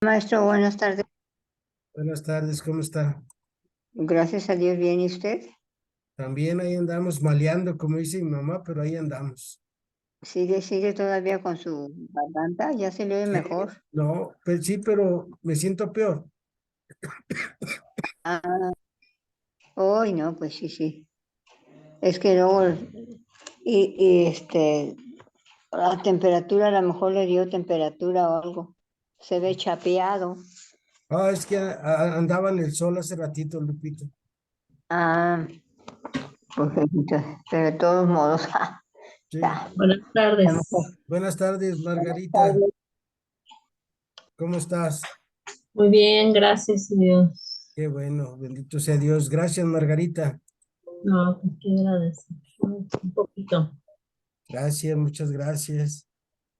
Maestro, buenas tardes. Buenas tardes, ¿cómo está? Gracias a Dios, bien, ¿y usted? También ahí andamos maleando, como dice mi mamá, pero ahí andamos. ¿Sigue todavía con su garganta? ¿Ya se le oye Sí, mejor? no, pues sí, pero me siento peor. Ah, hoy no, pues sí, sí. Es que luego, la temperatura, a lo mejor le dio temperatura o algo. Se ve chapeado. Ah, es que andaba en el sol hace ratito, Lupito. Ah, pues entonces, pero de todos modos, Sí. ya, Buenas a lo mejor. tardes. Buenas tardes, Margarita. ¿Cómo estás? Muy bien, gracias a Dios. Qué bueno, bendito sea Dios. Gracias, Margarita. No, pues qué agradecer. Un poquito. Gracias, muchas gracias.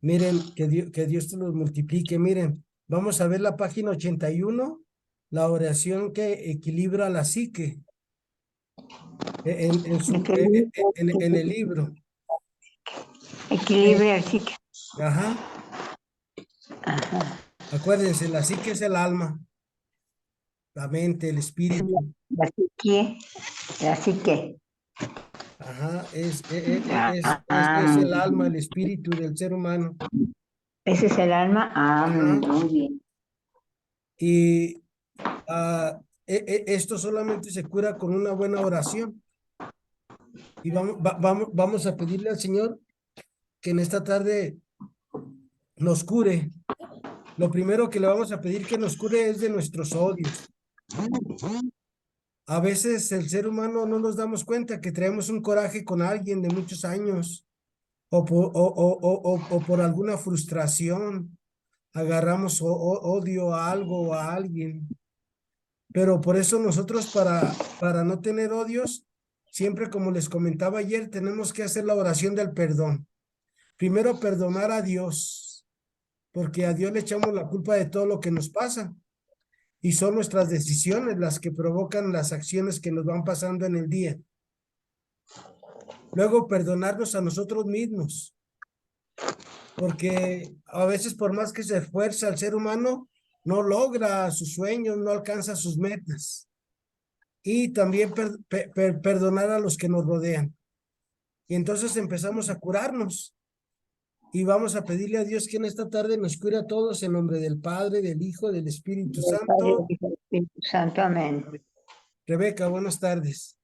Miren, que Dios te los multiplique. Miren, vamos a ver la página 81, la oración que equilibra la psique en el libro. Equilibrio, así que, Ajá. ajá. Acuérdense, la psique es el alma, la mente, el espíritu. La psique, la psique. Ajá, es Ah, el alma, el espíritu del ser humano. ese es el alma. Ah, Ajá. muy bien. Y esto solamente se cura con una buena oración. Y vamos a pedirle al Señor que en esta tarde nos cure. Lo primero que le vamos a pedir que nos cure es de nuestros odios. A veces el ser humano no nos damos cuenta que traemos un coraje con alguien de muchos años o por alguna frustración. Agarramos odio a algo o a alguien. Pero por eso nosotros para no tener odios, siempre como les comentaba ayer, tenemos que hacer la oración del perdón. Primero perdonar a Dios, porque a Dios le echamos la culpa de todo lo que nos pasa. Y son nuestras decisiones las que provocan las acciones que nos van pasando en el día. Luego perdonarnos a nosotros mismos, porque a veces por más que se esfuerza el ser humano, no logra sus sueños, no alcanza sus metas. Y también perdonar a los que nos rodean. Y entonces empezamos a curarnos y vamos a pedirle a Dios que en esta tarde nos cure a todos en nombre del Padre, del Hijo, del Espíritu Del Padre, Santo. del Hijo y del Espíritu Santo, amén. Rebeca, buenas tardes.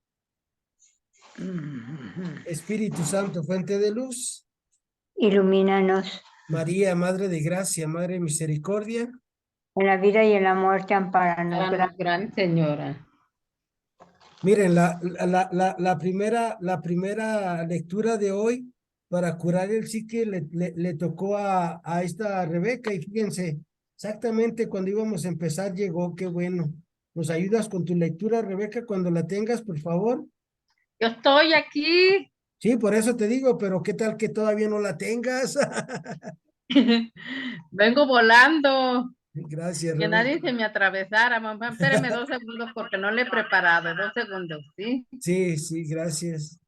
Espíritu Santo, fuente de luz. Ilumínanos María, Madre de Gracia, Madre de Misericordia. en la vida y en la muerte, amparanos. Danos, gran señora. Miren, la primera lectura de hoy para curar el psique le tocó a esta Rebeca y fíjense, exactamente cuando íbamos a empezar llegó, qué bueno. ¿Nos ayudas con tu lectura, Rebeca, cuando la tengas, por favor? Yo estoy aquí. Sí, por eso te digo, pero ¿qué tal que todavía no la tengas? Vengo volando. Gracias, Que nadie Rebeca. se me atravesara. Mamá, espérame 2 segundos porque no le he preparado. 2 segundos, ¿sí? Sí, sí, gracias.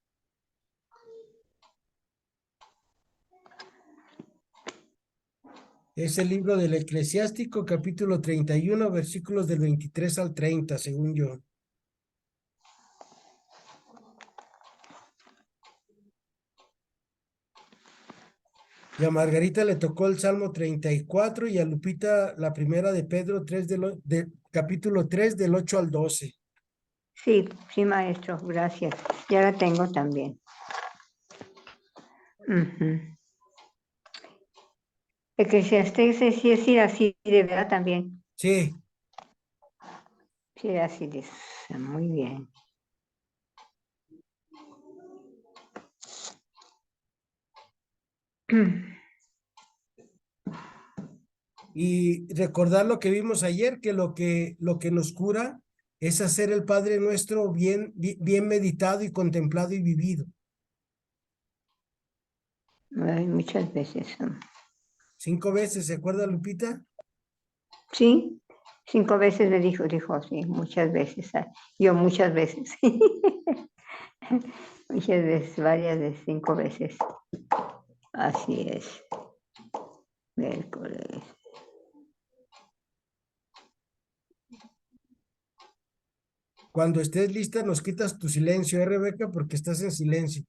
Es el libro del Eclesiástico, capítulo 31, versículos del 23 al 30, según yo. Y a Margarita le tocó el Salmo 34 y a Lupita la primera de Pedro 3 capítulo 3 del 8 al 12. Sí, sí, maestro, gracias. Ya la tengo también. Eclesiastés sí es así de verdad también. Sí, Sí, así de muy bien. y recordar lo que vimos ayer, que lo que nos cura es hacer el Padre Nuestro bien meditado y contemplado y vivido. Ay, muchas veces. 5 veces, ¿se acuerda, Lupita? Sí, 5 veces me dijo, sí, muchas veces. Yo muchas veces. Muchas veces, varias veces, 5 veces. Así es. Miércoles. Cuando estés lista, nos quitas tu silencio, Rebeca, porque estás en silencio.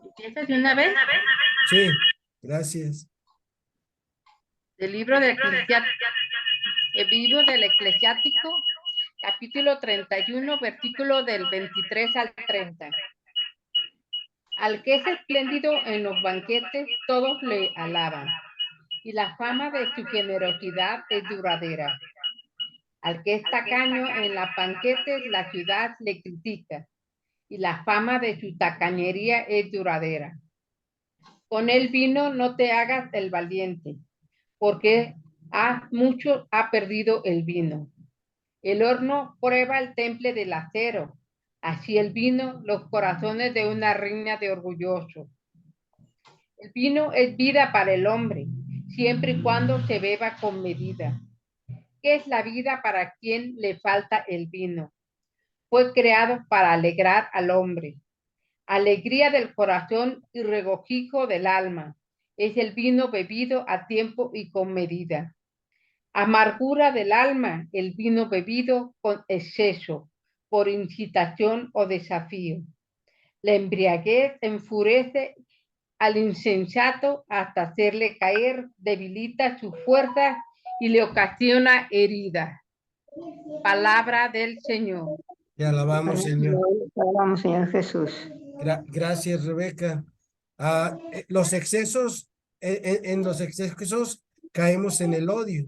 ¿Empiezas de una vez? Sí, gracias. Del libro del Eclesiástico, capítulo 31, versículo del 23 al 30. Al que es espléndido en los banquetes, todos le alaban, y la fama de su generosidad es duradera. Al que es tacaño en los banquetes, la ciudad le critica, y la fama de su tacañería es duradera. Con el vino no te hagas el valiente, porque mucho ha perdido el vino. El horno prueba el temple del acero, así el vino los corazones de una reina de orgulloso. El vino es vida para el hombre, siempre y cuando se beba con medida. ¿Qué es la vida para quien le falta el vino? Fue creado para alegrar al hombre. Alegría del corazón y regocijo del alma. Es el vino bebido a tiempo y con medida. Amargura del alma, el vino bebido con exceso, por incitación o desafío. La embriaguez enfurece al insensato hasta hacerle caer, debilita su fuerza y le ocasiona herida. Palabra del Señor. Te alabamos, Señor. Te alabamos, Señor Jesús. Gracias, Rebeca. Los excesos, en los excesos caemos en el odio.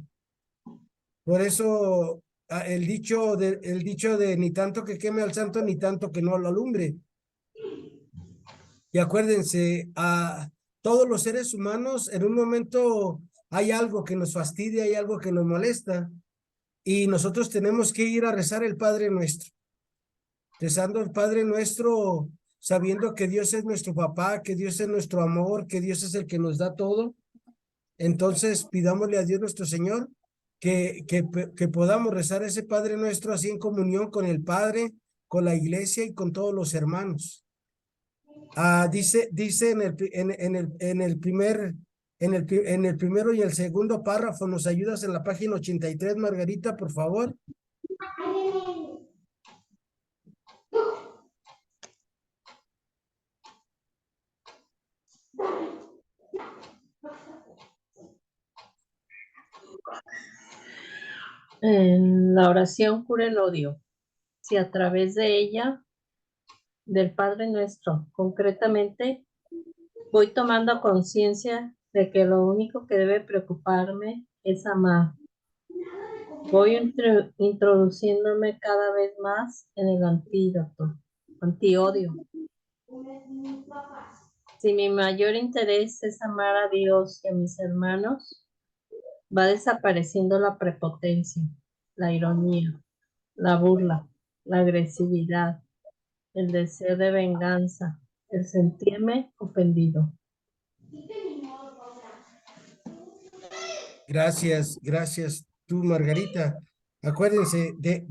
Por eso el dicho de ni tanto que queme al santo, ni tanto que no lo alumbre. Y acuérdense, a todos los seres humanos en un momento hay algo que nos fastidia, hay algo que nos molesta, y nosotros tenemos que ir a rezar el Padre Nuestro. Rezando el Padre Nuestro, sabiendo que Dios es nuestro papá, que Dios es nuestro amor, que Dios es el que nos da todo. Entonces pidámosle a Dios nuestro Señor que podamos rezar ese Padre Nuestro así en comunión con el Padre, con la iglesia y con todos los hermanos. Dice en el primero y el segundo párrafo, ¿nos ayudas en la página 83, Margarita, por favor? La oración cura el odio. Si a través de ella, del Padre Nuestro, concretamente, voy tomando conciencia de que lo único que debe preocuparme es amar. Voy introduciéndome cada vez más en el antiodio. Si mi mayor interés es amar a Dios y a mis hermanos, va desapareciendo la prepotencia, la ironía, la burla, la agresividad, el deseo de venganza, el sentirme ofendido. Gracias tú, Margarita. Acuérdense de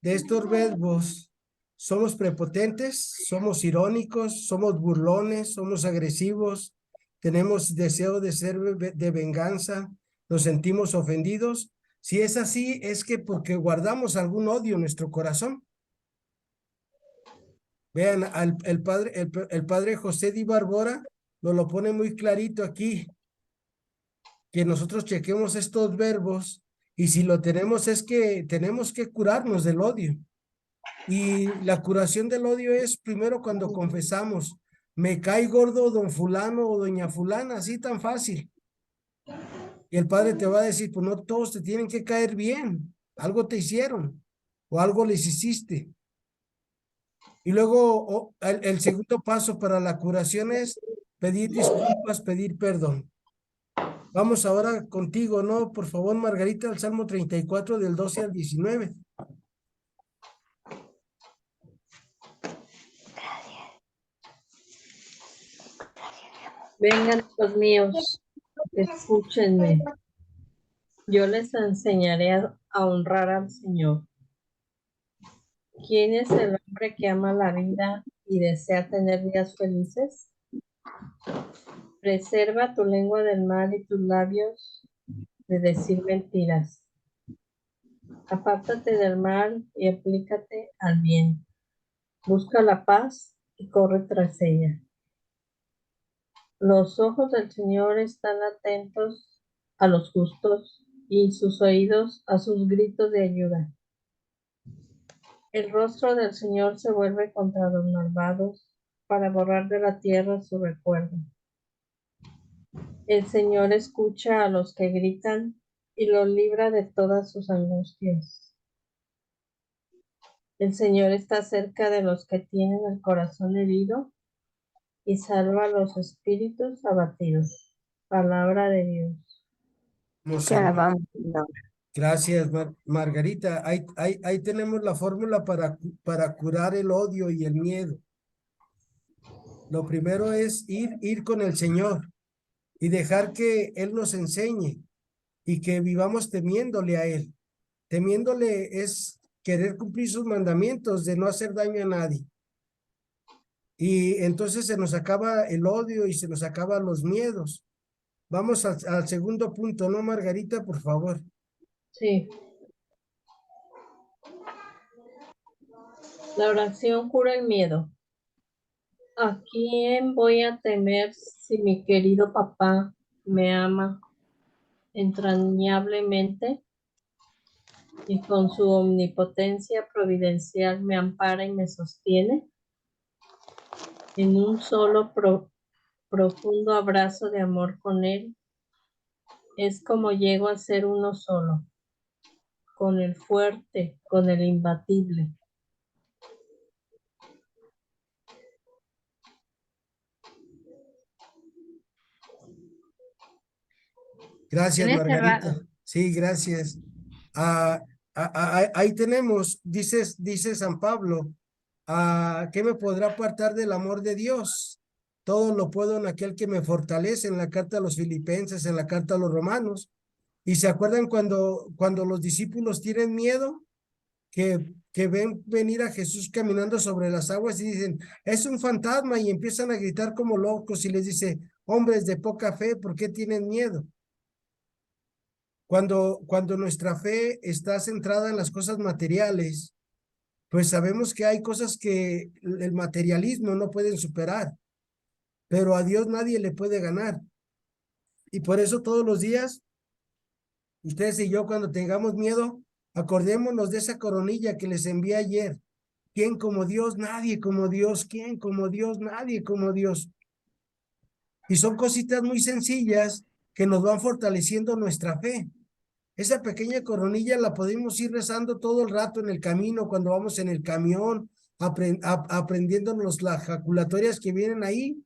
estos verbos. Somos prepotentes, somos irónicos, somos burlones, somos agresivos, tenemos deseo de ser de venganza, nos sentimos ofendidos. Si es así, es que porque guardamos algún odio en nuestro corazón. Vean, el padre José Di Barbora nos lo pone muy clarito aquí, que nosotros chequemos estos verbos y si lo tenemos es que tenemos que curarnos del odio. Y la curación del odio es primero cuando confesamos, me cae gordo don fulano o doña fulana, así tan fácil. Y el Padre te va a decir, pues no todos te tienen que caer bien, algo te hicieron o algo les hiciste. Y luego el segundo paso para la curación es pedir disculpas, pedir perdón. Vamos ahora contigo, ¿no? Por favor, Margarita, al Salmo 34 del 12 al 19. Vengan, hijos míos, escúchenme. Yo les enseñaré a honrar al Señor. ¿Quién es el hombre que ama la vida y desea tener días felices? Preserva tu lengua del mal y tus labios de decir mentiras. Apártate del mal y aplícate al bien. Busca la paz y corre tras ella. Los ojos del Señor están atentos a los justos y sus oídos a sus gritos de ayuda. El rostro del Señor se vuelve contra los malvados para borrar de la tierra su recuerdo. El Señor escucha a los que gritan y los libra de todas sus angustias. El Señor está cerca de los que tienen el corazón herido y salva a los espíritus abatidos. Palabra de Dios. Te alabamos, Señor. Gracias, Margarita. Ahí tenemos la fórmula para curar el odio y el miedo. Lo primero es ir con el Señor y dejar que Él nos enseñe y que vivamos temiéndole a Él. Temiéndole es querer cumplir sus mandamientos de no hacer daño a nadie. Y entonces se nos acaba el odio y se nos acaban los miedos. Vamos al segundo punto, ¿no, Margarita? Por favor. Sí. La oración cura el miedo. ¿A quién voy a temer si mi querido papá me ama entrañablemente y con su omnipotencia providencial me ampara y me sostiene? En un solo profundo abrazo de amor con él, es como llego a ser uno solo, con el fuerte, con el imbatible. Gracias, Tienes Margarita. cerrado. Sí, gracias. Ahí tenemos, dice San Pablo, ¿qué me podrá apartar del amor de Dios? Todo lo puedo en aquel que me fortalece, en la carta a los Filipenses, en la carta a los Romanos. ¿Y se acuerdan cuando los discípulos tienen miedo? Que ven venir a Jesús caminando sobre las aguas y dicen, es un fantasma, y empiezan a gritar como locos y les dice, hombres de poca fe, ¿por qué tienen miedo? Cuando nuestra fe está centrada en las cosas materiales, pues sabemos que hay cosas que el materialismo no pueden superar, pero a Dios nadie le puede ganar. Y por eso todos los días, ustedes y yo, cuando tengamos miedo, acordémonos de esa coronilla que les envié ayer. ¿Quién como Dios? Nadie como Dios. ¿Quién como Dios? Nadie como Dios. Y son cositas muy sencillas que nos van fortaleciendo nuestra fe. Esa pequeña coronilla la podemos ir rezando todo el rato en el camino, cuando vamos en el camión, aprendiéndonos las jaculatorias que vienen ahí,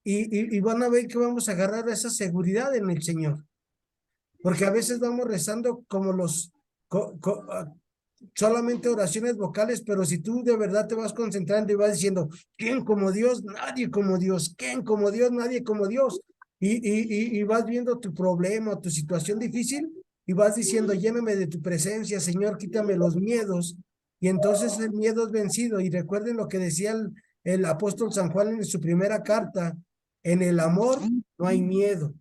y van a ver que vamos a agarrar esa seguridad en el Señor. Porque a veces vamos rezando como solamente oraciones vocales, pero si tú de verdad te vas concentrando y vas diciendo, ¿quién como Dios? Nadie como Dios. ¿Quién como Dios? Nadie como Dios. Y vas viendo tu problema, tu situación difícil, y vas diciendo, lléname de tu presencia, Señor, quítame los miedos. Y entonces el miedo es vencido. Y recuerden lo que decía el apóstol San Juan en su primera carta, en el amor no hay miedo.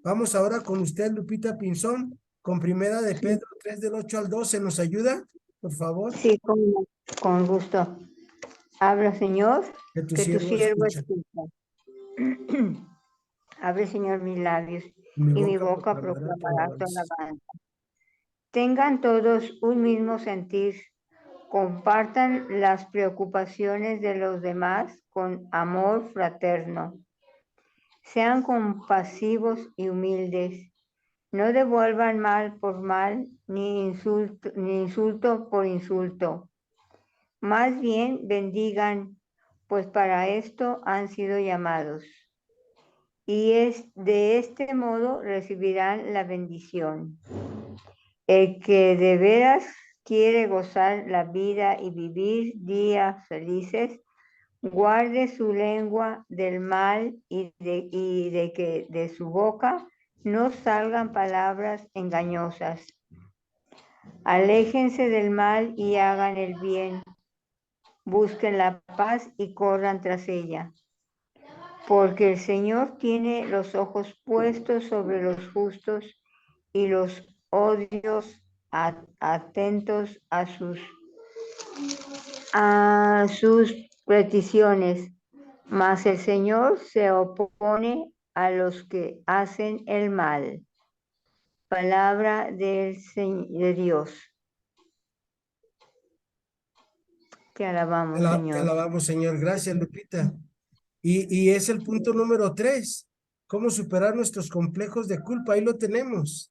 Vamos ahora con usted, Lupita Pinzón, con primera de Sí, Pedro 3 del 8 al 12. ¿Nos ayuda, por favor? sí, con gusto. Habla, Señor, Que tu que tu siervo siervo escucha. escucha. Abre, Señor, mis labios, Mi y mi boca boca proclamará tu proclamará tu alabanza. alabanza. Tengan todos un mismo sentir, compartan las preocupaciones de los demás con amor fraterno. Sean compasivos y humildes. No devuelvan mal por mal, ni insulto por insulto. Más bien bendigan, pues para esto han sido llamados. Y de este modo recibirán la bendición. El que de veras quiere gozar la vida y vivir días felices, guarde su lengua del mal y de que de su boca no salgan palabras engañosas. Aléjense del mal y hagan el bien. Busquen la paz y corran tras ella. Porque el Señor tiene los ojos puestos sobre los justos y los odios atentos a sus peticiones, mas el Señor se opone a los que hacen el mal. Palabra de Dios. Te alabamos, Te Señor. alabamos, Señor. Gracias, Lupita. Y es el punto número 3. ¿Cómo superar nuestros complejos de culpa? Ahí lo tenemos.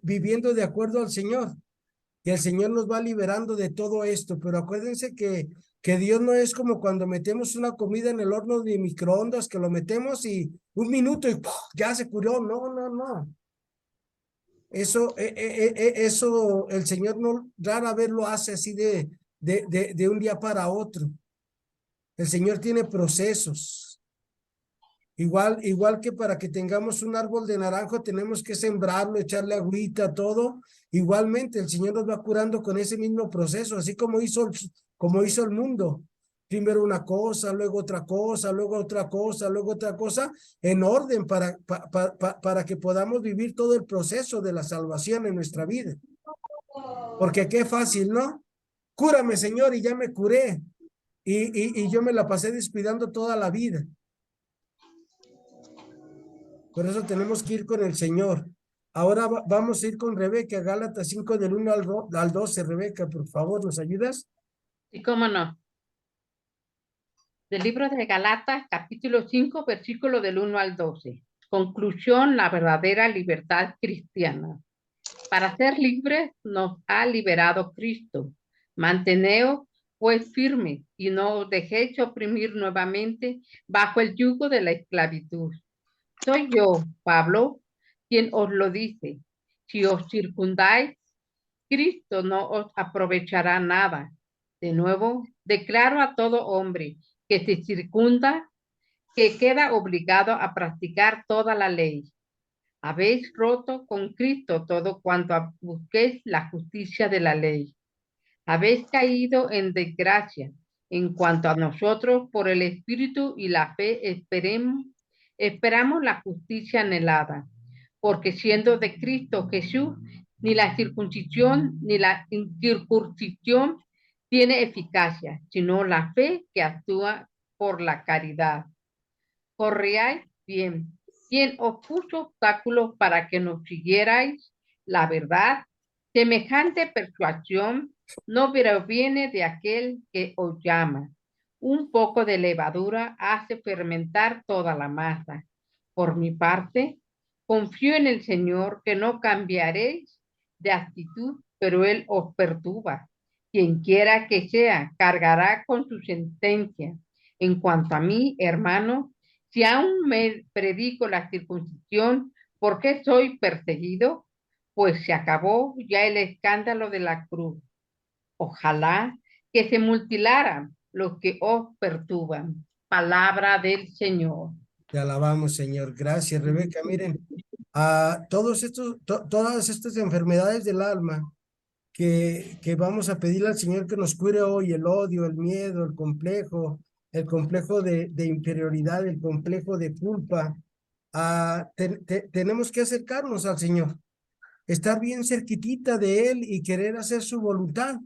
Viviendo de acuerdo al Señor. Y el Señor nos va liberando de todo esto. Pero acuérdense que Dios no es como cuando metemos una comida en el horno de microondas, que lo metemos y 1 minuto y ¡puf! Ya se curó. No, no, no. Eso el Señor no rara vez lo hace así de un día para otro. El Señor tiene procesos. Igual que para que tengamos un árbol de naranjo tenemos que sembrarlo, echarle agüita, todo. Igualmente el Señor nos va curando con ese mismo proceso, así como hizo el mundo. Primero una cosa, luego otra cosa, luego otra cosa, luego otra cosa, en orden para que podamos vivir todo el proceso de la salvación en nuestra vida. Porque qué fácil, ¿no? Cúrame, Señor, y ya me curé. Y yo me la pasé descuidando toda la vida. Por eso tenemos que ir con el Señor. Ahora vamos a ir con Rebeca, Gálatas 5 del 1 al 12. Rebeca, por favor, ¿nos ayudas? Sí, cómo no. Del libro de Galatas, capítulo 5, versículo del 1 al 12. Conclusión, la verdadera libertad cristiana. Para ser libres nos ha liberado Cristo. Manteneos pues firme y no os dejéis oprimir nuevamente bajo el yugo de la esclavitud. Soy yo, Pablo, quien os lo dice. Si os circundáis, Cristo no os aprovechará nada. De nuevo, declaro a todo hombre que se circunda, que queda obligado a practicar toda la ley. Habéis roto con Cristo todo cuanto busquéis la justicia de la ley. Habéis caído en desgracia. En cuanto a nosotros, por el Espíritu y la fe, esperamos la justicia anhelada. Porque siendo de Cristo Jesús, ni la circuncisión ni la incircuncisión tiene eficacia, sino la fe que actúa por la caridad. Corríais bien. ¿Quién os puso obstáculos para que nos siguierais la verdad? Semejante persuasión no proviene de aquel que os llama. Un poco de levadura hace fermentar toda la masa. Por mi parte, confío en el Señor que no cambiaréis de actitud, pero Él os perturba. Quien quiera que sea, cargará con su sentencia. En cuanto a mí, hermano, si aún me predico la circuncisión, ¿por qué soy perseguido? Pues se acabó ya el escándalo de la cruz. Ojalá que se mutilaran los que os perturban. Palabra del Señor. Te alabamos, Señor. Gracias, Rebeca. Miren, todas estas enfermedades del alma que vamos a pedirle al Señor que nos cure hoy, el odio, el miedo, el complejo de inferioridad, el complejo de culpa. Tenemos que acercarnos al Señor, estar bien cerquitita de Él y querer hacer su voluntad.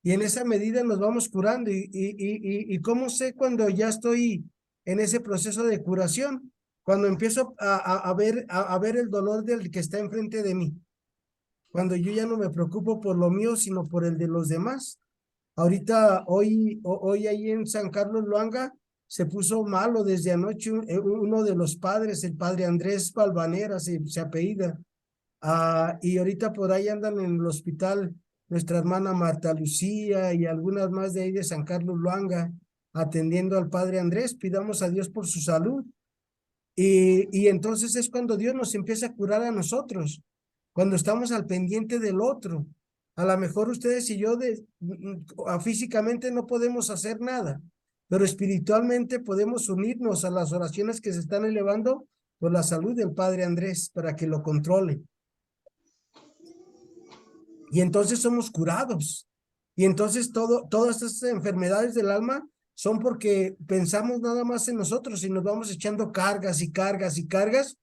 Y en esa medida nos vamos curando. ¿Y cómo sé cuando ya estoy en ese proceso de curación? Cuando empiezo a ver el dolor del que está enfrente de mí. Cuando yo ya no me preocupo por lo mío, sino por el de los demás. Hoy ahí en San Carlos Luanga, se puso malo desde anoche uno de los padres, el padre Andrés Balvanera, se apellida. Y ahorita por ahí andan en el hospital nuestra hermana Marta Lucía y algunas más de ahí de San Carlos Luanga, atendiendo al padre Andrés. Pidamos a Dios por su salud. Y entonces es cuando Dios nos empieza a curar a nosotros, cuando estamos al pendiente del otro. A lo mejor ustedes y yo físicamente no podemos hacer nada, pero espiritualmente podemos unirnos a las oraciones que se están elevando por la salud del padre Andrés para que lo controle. Y entonces somos curados. Y entonces todas estas enfermedades del alma son porque pensamos nada más en nosotros y nos vamos echando cargas y cargas y cargas.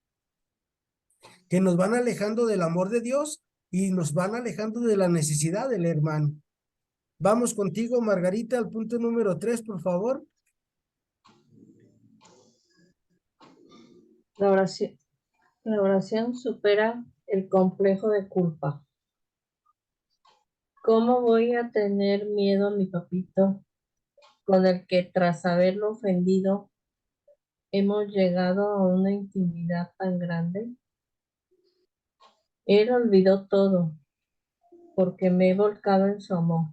que nos van alejando del amor de Dios y nos van alejando de la necesidad del hermano. Vamos contigo, Margarita, al punto número 3, por favor. La oración supera el complejo de culpa. ¿Cómo voy a tener miedo a mi papito, con el que tras haberlo ofendido hemos llegado a una intimidad tan grande? Él olvidó todo porque me he volcado en su amor.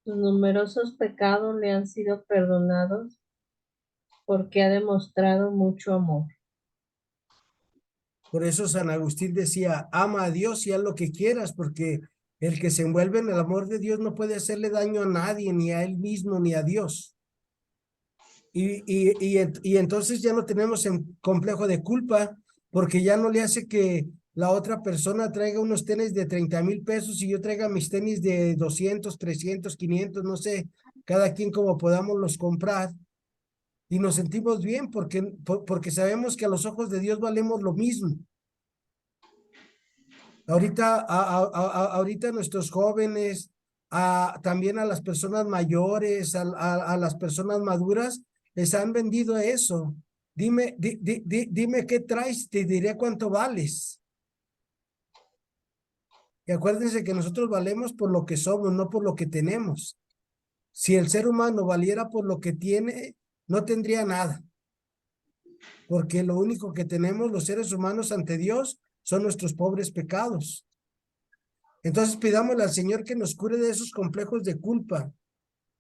Sus numerosos pecados le han sido perdonados porque ha demostrado mucho amor. Por eso San Agustín decía, ama a Dios y haz lo que quieras, porque el que se envuelve en el amor de Dios no puede hacerle daño a nadie, ni a él mismo, ni a Dios. Y entonces ya no tenemos un complejo de culpa, porque ya no le hace que la otra persona traiga unos tenis de 30,000 pesos y yo traiga mis tenis de 200, 300, 500, no sé, cada quien como podamos los comprar. Y nos sentimos bien porque sabemos que a los ojos de Dios valemos lo mismo. Ahorita nuestros jóvenes, también a las personas mayores, a las personas maduras, les han vendido eso. Dime qué traes, te diré cuánto vales. Y acuérdense que nosotros valemos por lo que somos, no por lo que tenemos. Si el ser humano valiera por lo que tiene, no tendría nada. Porque lo único que tenemos los seres humanos ante Dios son nuestros pobres pecados. Entonces pidámosle al Señor que nos cure de esos complejos de culpa,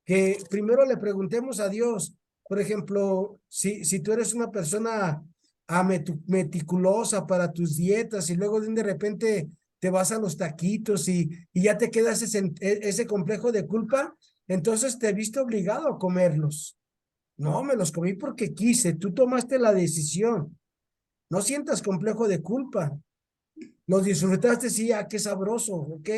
que primero le preguntemos a Dios. Por ejemplo, si tú eres una persona meticulosa para tus dietas y luego de repente te vas a los taquitos y ya te queda ese complejo de culpa, entonces te viste obligado a comerlos. No, me los comí porque quise, tú tomaste la decisión. No sientas complejo de culpa. Los disfrutaste, sí, qué sabroso, ok.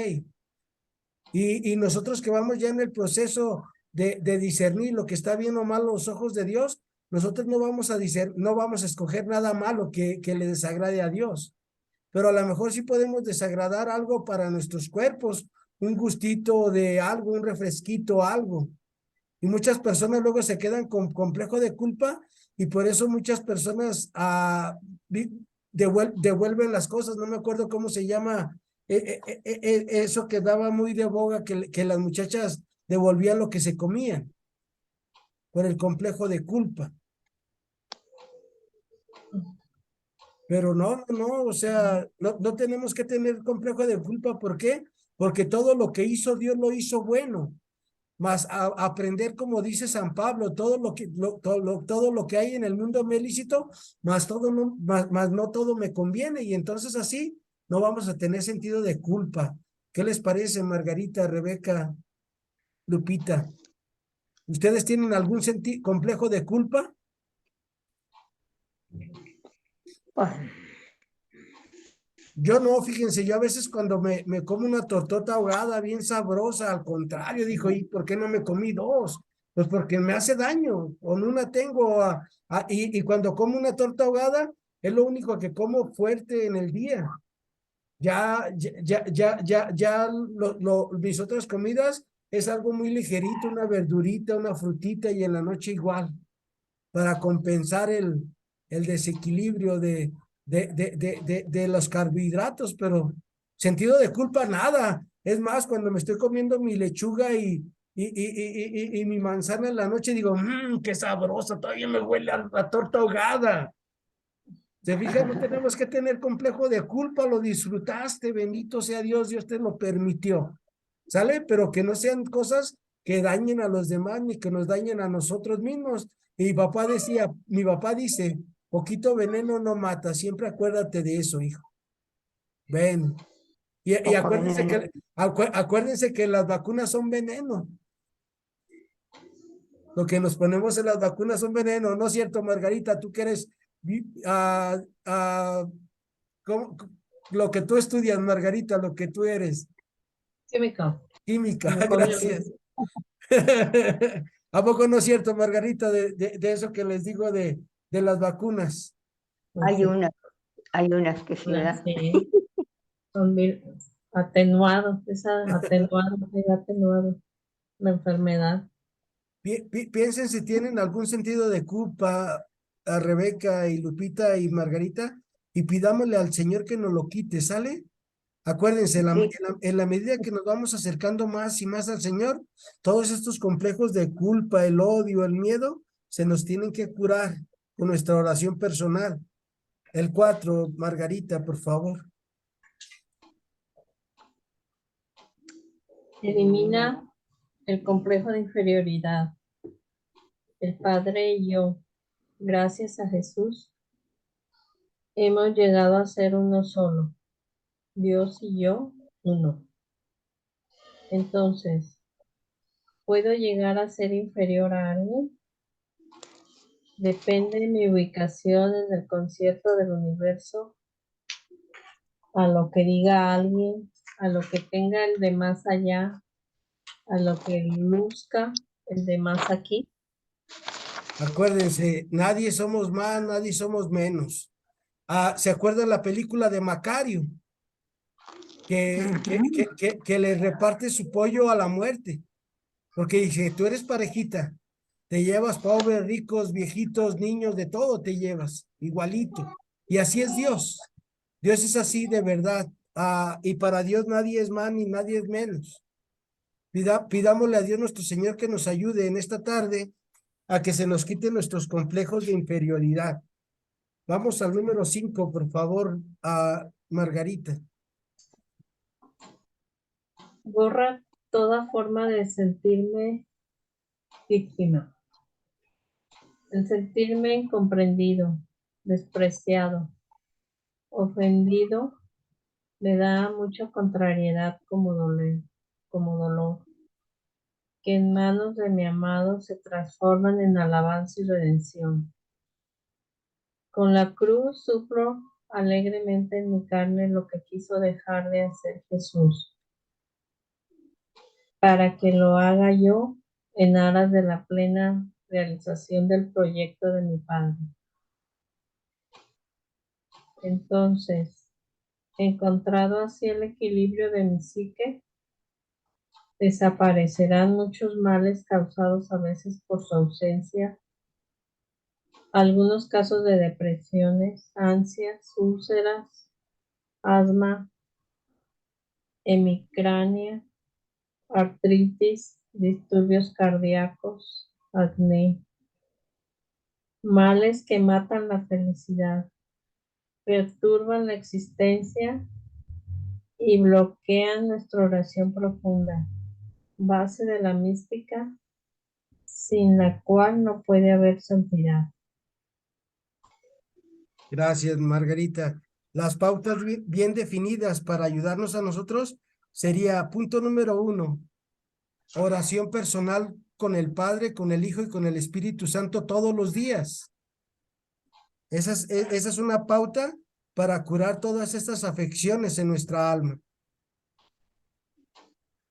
Y nosotros que vamos ya en el proceso de discernir lo que está bien o mal a los ojos de Dios, nosotros no vamos a escoger nada malo que le desagrade a Dios. Pero a lo mejor sí podemos desagradar algo para nuestros cuerpos, un gustito de algo, un refresquito, algo. Y muchas personas luego se quedan con complejo de culpa y por eso muchas personas devuelven las cosas. No me acuerdo cómo se llama eso que daba muy de boga, que las muchachas devolvían lo que se comían por el complejo de culpa. Pero no, o sea, no tenemos que tener complejo de culpa. ¿Por qué? Porque todo lo que hizo Dios lo hizo bueno. Más aprender, como dice San Pablo, todo lo que hay en el mundo me es lícito, más no todo me conviene, y entonces así no vamos a tener sentido de culpa. ¿Qué les parece, Margarita, Rebeca, Lupita? ¿Ustedes tienen algún complejo de culpa? Pues, Yo no, fíjense, yo a veces cuando me como una tortota ahogada bien sabrosa, al contrario, dijo, ¿y por qué no me comí dos? Pues porque me hace daño, con una tengo, y cuando como una torta ahogada, es lo único que como fuerte en el día. Mis otras comidas es algo muy ligerito, una verdurita, una frutita, y en la noche igual, para compensar el desequilibrio de los carbohidratos, pero sentido de culpa nada. Es más, cuando me estoy comiendo mi lechuga y mi manzana en la noche, digo, qué sabrosa, todavía me huele a la torta ahogada. ¿Se fijan? No tenemos que tener complejo de culpa, lo disfrutaste, bendito sea Dios, Dios te lo permitió. ¿Sale? Pero que no sean cosas que dañen a los demás ni que nos dañen a nosotros mismos. Y mi papá dice, poquito veneno no mata, siempre acuérdate de eso, hijo. Ven. Y poco veneno. acuérdense que las vacunas son veneno. Lo que nos ponemos en las vacunas son veneno, ¿no es cierto, Margarita? Tú que eres ¿cómo? Lo que tú estudias, Margarita, lo que tú eres. Química. Química, Me comí gracias. ¿A poco no es cierto, Margarita, de eso que les digo de las vacunas? Hay una. Hay unas que sí, ¿verdad? Sí, son atenuados, atenuado la enfermedad. Piensen si tienen algún sentido de culpa a Rebeca y Lupita y Margarita y pidámosle al Señor que nos lo quite, ¿sale? Acuérdense, Sí. en la medida que nos vamos acercando más y más al Señor, todos estos complejos de culpa, el odio, el miedo, se nos tienen que curar con nuestra oración personal. El 4, Margarita, por favor. Elimina el complejo de inferioridad. El Padre y yo, gracias a Jesús, hemos llegado a ser uno solo. Dios y yo, uno. Entonces, ¿puedo llegar a ser inferior a alguien? Depende de mi ubicación en el concierto del universo, a lo que diga alguien, a lo que tenga el de más allá, a lo que luzca el de más aquí. Acuérdense, nadie somos más, nadie somos menos. ¿Se acuerdan la película de Macario? Que le reparte su pollo a la muerte. Porque dice, tú eres parejita, te llevas pobres, ricos, viejitos, niños, de todo te llevas, igualito. Y así es Dios. Dios es así de verdad. Y para Dios nadie es más ni nadie es menos. Pidámosle a Dios nuestro Señor que nos ayude en esta tarde a que se nos quiten nuestros complejos de inferioridad. Vamos al número 5, por favor, a Margarita. Borra toda forma de sentirme víctima. El sentirme incomprendido, despreciado, ofendido, me da mucha contrariedad como dolor, que en manos de mi amado se transforman en alabanza y redención. Con la cruz sufro alegremente en mi carne lo que quiso dejar de hacer Jesús, para que lo haga yo en aras de la plena realización del proyecto de mi Padre. Entonces, encontrado así el equilibrio de mi psique, desaparecerán muchos males causados a veces por su ausencia, algunos casos de depresiones, ansias, úlceras, asma, hemicrania, artritis, disturbios cardíacos, acné, males que matan la felicidad, perturban la existencia y bloquean nuestra oración profunda, base de la mística, sin la cual no puede haber santidad. Gracias, Margarita. Las pautas bien definidas para ayudarnos a nosotros sería punto número 1, oración personal con el Padre, con el Hijo y con el Espíritu Santo todos los días. Esa es una pauta para curar todas estas afecciones en nuestra alma.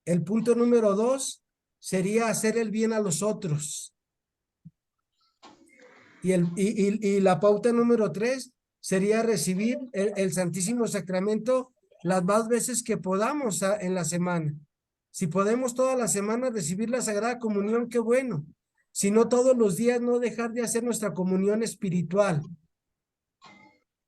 El punto número 2 sería hacer el bien a los otros. Y la pauta número 3 sería recibir el Santísimo Sacramento las más veces que podamos en la semana. Si podemos toda la semana recibir la Sagrada Comunión, qué bueno. Si no, todos los días no dejar de hacer nuestra comunión espiritual.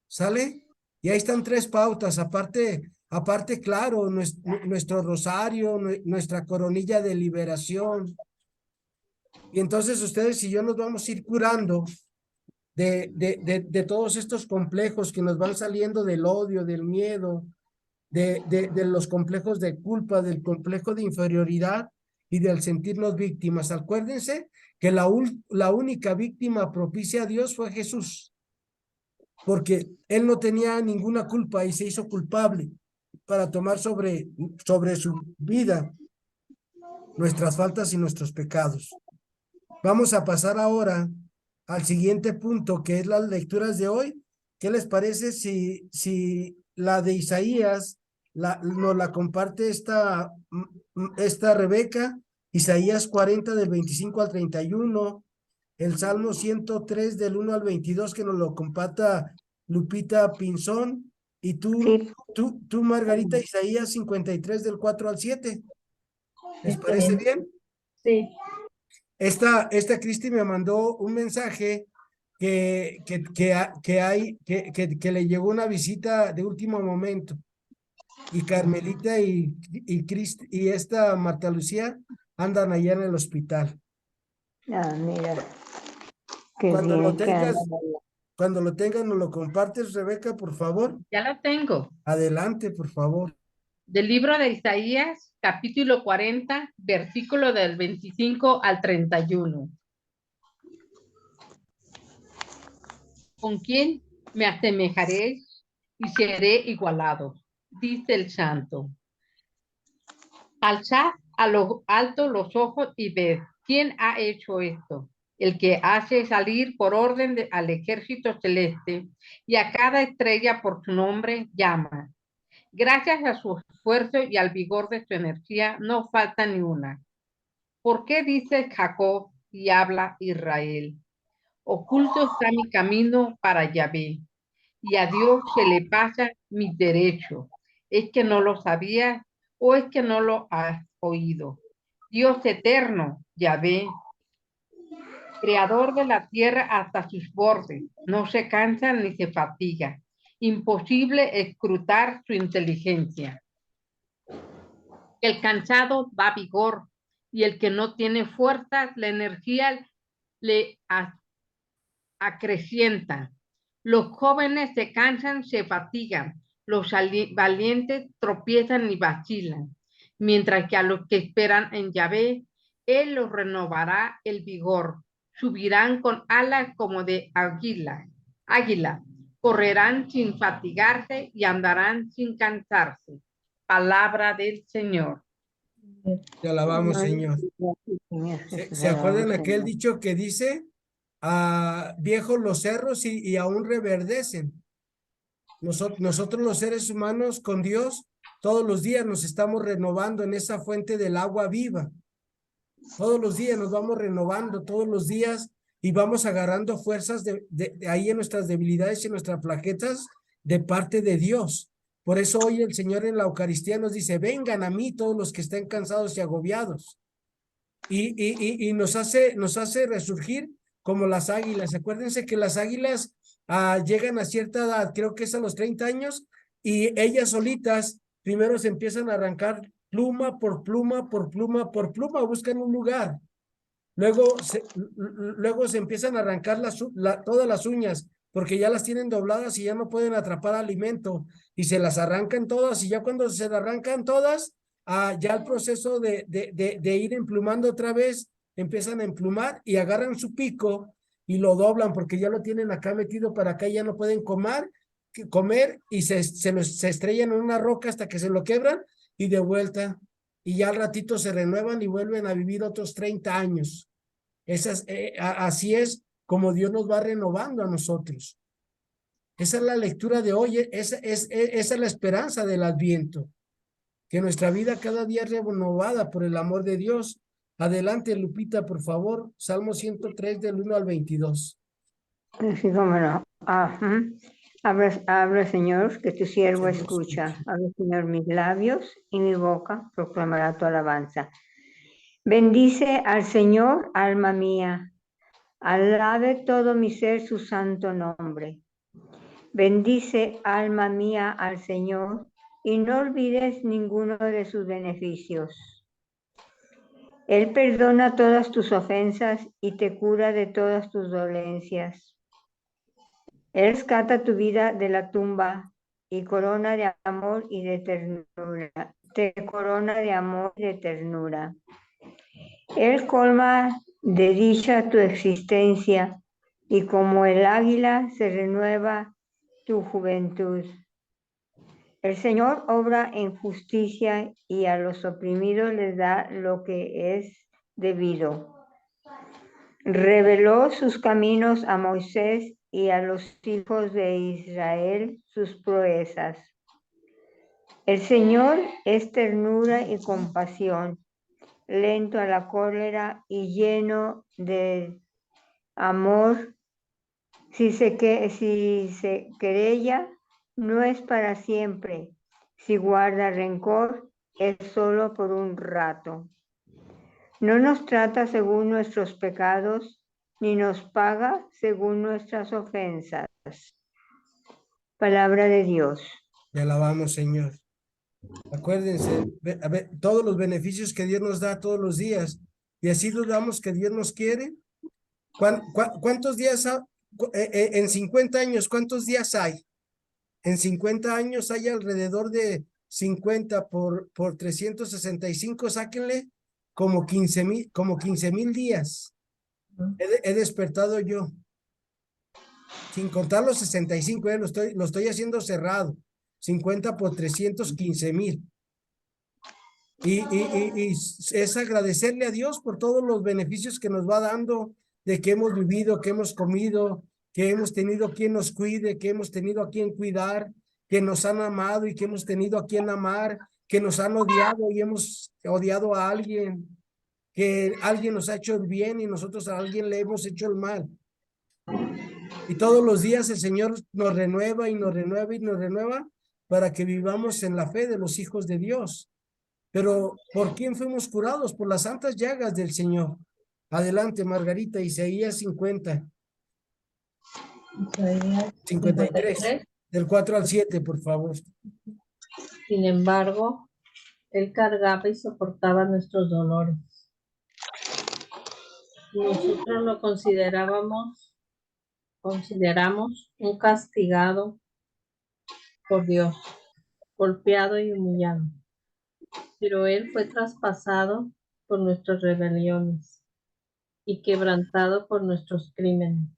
¿Sale? Y ahí están 3 pautas. Aparte, claro, nuestro rosario, nuestra coronilla de liberación. Y entonces ustedes y yo nos vamos a ir curando de todos estos complejos que nos van saliendo del odio, del miedo, de los complejos de culpa, del complejo de inferioridad y del sentirnos víctimas. Acuérdense que la única víctima propicia a Dios fue Jesús, porque Él no tenía ninguna culpa y se hizo culpable para tomar sobre su vida nuestras faltas y nuestros pecados. Vamos a pasar ahora al siguiente punto, que es las lecturas de hoy. ¿Qué les parece si la de Isaías nos la comparte esta Rebeca? Isaías 40 del 25 al 31, el Salmo 103 del 1 al 22, que nos lo comparta Lupita Pinzón, y Sí, tú Margarita, Isaías 53 del 4 al 7. ¿Les Está parece bien. bien? Sí. Esta Cristi me mandó un mensaje que le llegó una visita de último momento. Y Carmelita y esta Marta Lucía andan allá en el hospital. mira, qué Cuando lo bien que andan tengas, allá. cuando lo tengas, nos lo compartes, Rebeca, por favor. Ya lo tengo. Adelante, por favor. Del libro de Isaías, capítulo 40, versículo del 25 al 31. ¿Con quién me asemejaré y seré igualado? Dice el santo. Alzad a lo alto los ojos y ved, ¿quién ha hecho esto? El que hace salir por orden al ejército celeste y a cada estrella por su nombre llama. Gracias a su esfuerzo y al vigor de su energía, no falta ni una. ¿Por qué dice Jacob y habla Israel? Oculto está mi camino para Yahvé, y a Dios se le pasa mi derecho. ¿Es que no lo sabías o es que no lo has oído? Dios eterno, Yahvé, creador de la tierra hasta sus bordes, no se cansa ni se fatiga. Imposible escrutar su inteligencia. El cansado va vigor y el que no tiene fuerzas, la energía le acrecienta. Los jóvenes se cansan, se fatigan, los valientes tropiezan y vacilan, mientras que a los que esperan en Yahvé, Él los renovará el vigor, subirán con alas como de águila, correrán sin fatigarse y andarán sin cansarse. Palabra del Señor. Te alabamos, Señor. Gracias, Señor Jesús, ¿Se acuerdan alabamos, aquel Señor. dicho que dice, viejos los cerros y aún reverdecen? Nosotros los seres humanos con Dios, todos los días nos estamos renovando en esa fuente del agua viva. Todos los días nos vamos renovando, todos los días, y vamos agarrando fuerzas de ahí en nuestras debilidades y en nuestras flaquezas de parte de Dios. Por eso hoy el Señor en la Eucaristía nos dice, vengan a mí todos los que estén cansados y agobiados. Y nos hace resurgir como las águilas. Acuérdense que las águilas llegan a cierta edad, creo que es a los 30 años, y ellas solitas primero se empiezan a arrancar pluma por pluma, por pluma, por pluma, buscan un lugar. Luego se empiezan a arrancar todas las uñas, porque ya las tienen dobladas y ya no pueden atrapar alimento, y se las arrancan todas, y ya cuando se las arrancan todas, ya el proceso de ir emplumando otra vez, empiezan a emplumar y agarran su pico y lo doblan, porque ya lo tienen acá metido para acá, y ya no pueden comer y se estrellan en una roca hasta que se lo quebran y de vuelta. Y ya al ratito se renuevan y vuelven a vivir otros 30 años. Así es como Dios nos va renovando a nosotros. Esa es la lectura de hoy, esa es la esperanza del Adviento, que nuestra vida cada día es renovada por el amor de Dios. Adelante, Lupita, por favor, Salmo 103 del 1 al 22. Así como no. Habla, Señor, que tu siervo escucha. Habla, Señor, mis labios y mi boca proclamará tu alabanza. Bendice al Señor, alma mía. Alabe todo mi ser su santo nombre. Bendice, alma mía, al Señor, y no olvides ninguno de sus beneficios. Él perdona todas tus ofensas y te cura de todas tus dolencias. Él rescata tu vida de la tumba y corona de amor y de ternura. Te corona de amor y de ternura. Él colma de dicha tu existencia y como el águila se renueva tu juventud. El Señor obra en justicia y a los oprimidos les da lo que es debido. Reveló sus caminos a Moisés y a los hijos de Israel sus proezas. El Señor es ternura y compasión, lento a la cólera y lleno de amor Si se querella, no es para siempre. Si guarda rencor, es solo por un rato. No nos trata según nuestros pecados, ni nos paga según nuestras ofensas. Palabra de Dios. Te alabamos, Señor. Acuérdense, a ver, todos los beneficios que Dios nos da todos los días, y así dudamos que Dios nos quiere. ¿Cuántos días en 50 años, cuántos días hay? En 50 años hay alrededor de 50 por 365, sáquenle como 15,000 días. He despertado yo, sin contar los 65, lo estoy haciendo cerrado. 50 por 315,000. Y es agradecerle a Dios por todos los beneficios que nos va dando, de que hemos vivido, que hemos comido, que hemos tenido quien nos cuide, que hemos tenido a quien cuidar, que nos han amado y que hemos tenido a quien amar, que nos han odiado y hemos odiado a alguien, que alguien nos ha hecho el bien y nosotros a alguien le hemos hecho el mal. Y todos los días el Señor nos renueva y nos renueva y nos renueva para que vivamos en la fe de los hijos de Dios. Pero ¿por quién fuimos curados? Por las santas llagas del Señor. Adelante, Margarita, Isaías 50. Isaías 53. Del 4 al 7, por favor. Sin embargo, Él cargaba y soportaba nuestros dolores. Nosotros lo consideramos un castigado por Dios, golpeado y humillado. Pero Él fue traspasado por nuestras rebeliones y quebrantado por nuestros crímenes.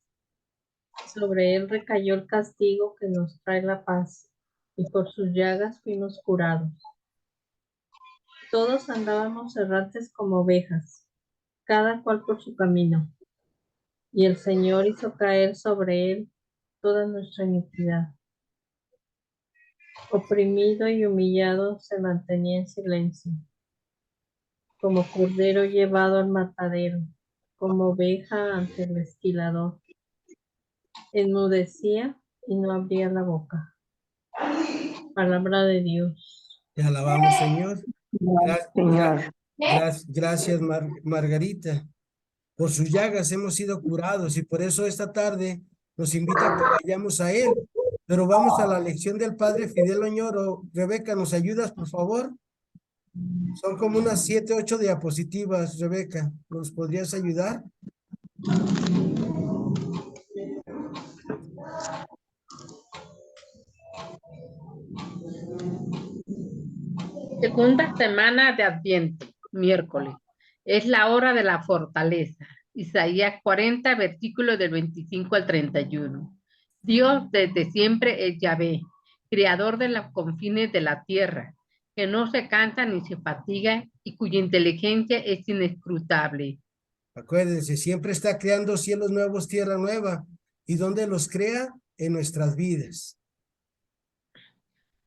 Sobre Él recayó el castigo que nos trae la paz, y por sus llagas fuimos curados. Todos andábamos errantes como ovejas, cada cual por su camino, y el Señor hizo caer sobre Él toda nuestra iniquidad. Oprimido y humillado se mantenía en silencio, como cordero llevado al matadero, como oveja ante el esquilador. Enmudecía y no abría la boca. Palabra de Dios. Te alabamos, Señor. Señor. Gracias, Margarita. Por sus llagas hemos sido curados y por eso esta tarde nos invita a que vayamos a Él. Pero vamos a la lección del Padre Fidel Oñoro. Rebeca, ¿nos ayudas, por favor? Son como unas 7, 8 diapositivas, Rebeca. ¿Nos podrías ayudar? Segunda semana de Adviento, miércoles. Es la hora de la fortaleza. Isaías 40, versículos del 25 al 31. Dios desde siempre es Yahvé, creador de los confines de la tierra, que no se cansa ni se fatiga y cuya inteligencia es inescrutable. Acuérdense, siempre está creando cielos nuevos, tierra nueva. ¿Y dónde los crea? En nuestras vidas.